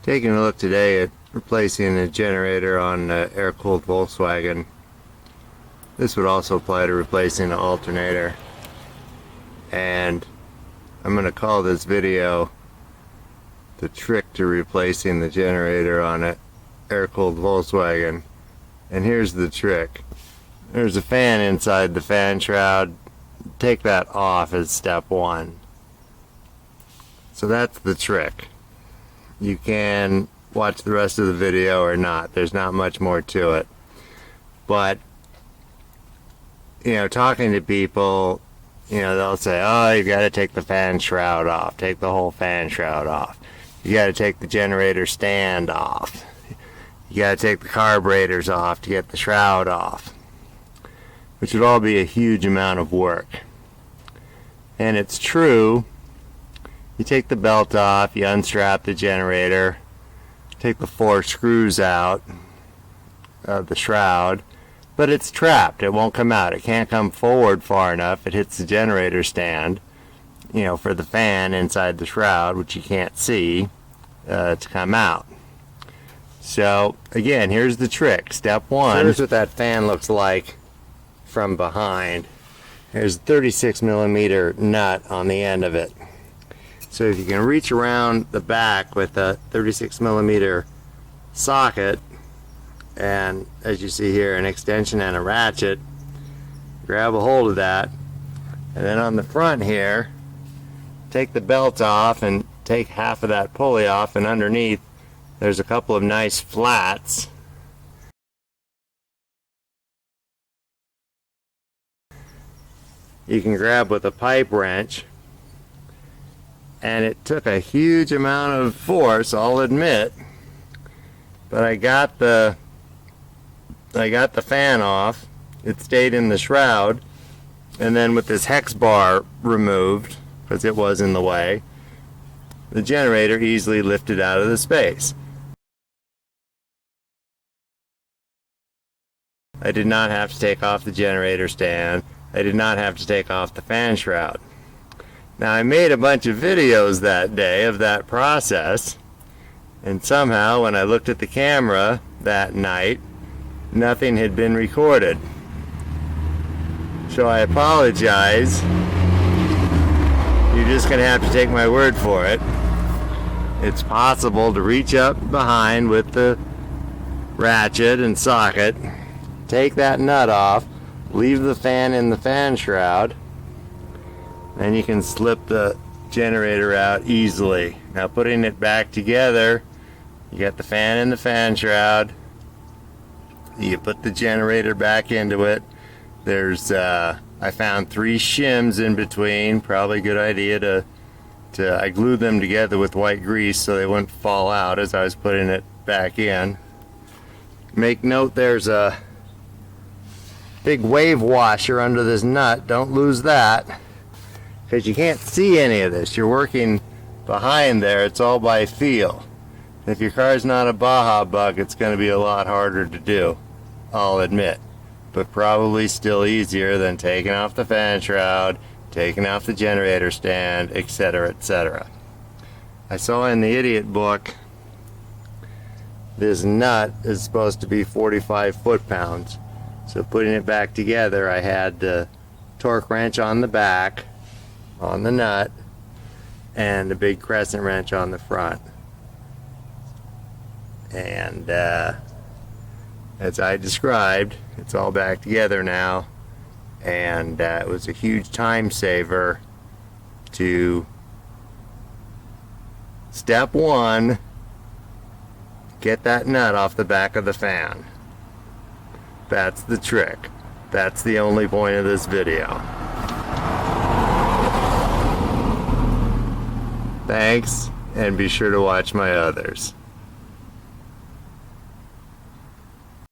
Taking a look today at replacing a generator on an air-cooled Volkswagen. This would also apply to replacing an alternator. And I'm going to call this video the trick to replacing the generator on an air-cooled Volkswagen. And here's the trick. There's a fan inside the fan shroud. Take that off as step one. So that's the trick. You can watch the rest of the video or not. There's not much more to it. But, talking to people, they'll say, oh, you've got to take the fan shroud off. Take the whole fan shroud off. You got to take the generator stand off. You got to take the carburetors off to get the shroud off. Which would all be a huge amount of work. And it's true. You take the belt off, you unstrap the generator, take the 4 screws out of the shroud, but it's trapped. It won't come out. It can't come forward far enough. It hits the generator stand, for the fan inside the shroud, which you can't see, to come out. So, again, here's the trick. Step one. Here's what that fan looks like from behind. There's a 36mm nut on the end of it. So if you can reach around the back with a 36mm socket, and as you see here, an extension and a ratchet, grab a hold of that, and then on the front here, take the belt off and take half of that pulley off, and underneath there's a couple of nice flats. You can grab with a pipe wrench. And it took a huge amount of force, I'll admit, but I got the fan off. It stayed in the shroud, and then with this hex bar removed, because it was in the way, the generator easily lifted out of the space. I did not have to take off the generator stand. I did not have to take off the fan shroud. Now, I made a bunch of videos that day of that process, and somehow when I looked at the camera that night, nothing had been recorded. So I apologize. You're just going to have to take my word for it. It's possible to reach up behind with the ratchet and socket, take that nut off, leave the fan in the fan shroud, and you can slip the generator out easily. Now, putting it back together, you got the fan in the fan shroud, you put the generator back into it. There's I found 3 shims in between. Probably a good idea I glued them together with white grease so they wouldn't fall out as I was putting it back in. Make note there's a big wave washer under this nut. Don't lose that, because you can't see any of this. You're working behind there. It's all by feel. If your car's not a Baja bug, it's going to be a lot harder to do, I'll admit, but probably still easier than taking off the fan shroud, taking off the generator stand, etc., etc. I saw in the idiot book this nut is supposed to be 45 foot-pounds. So putting it back together, I had the torque wrench on the back, on the nut, and a big crescent wrench on the front. And as I described, it's all back together now, and it was a huge time saver to step one, get that nut off the back of the fan. That's the trick. That's the only point of this video. Thanks, and be sure to watch my others.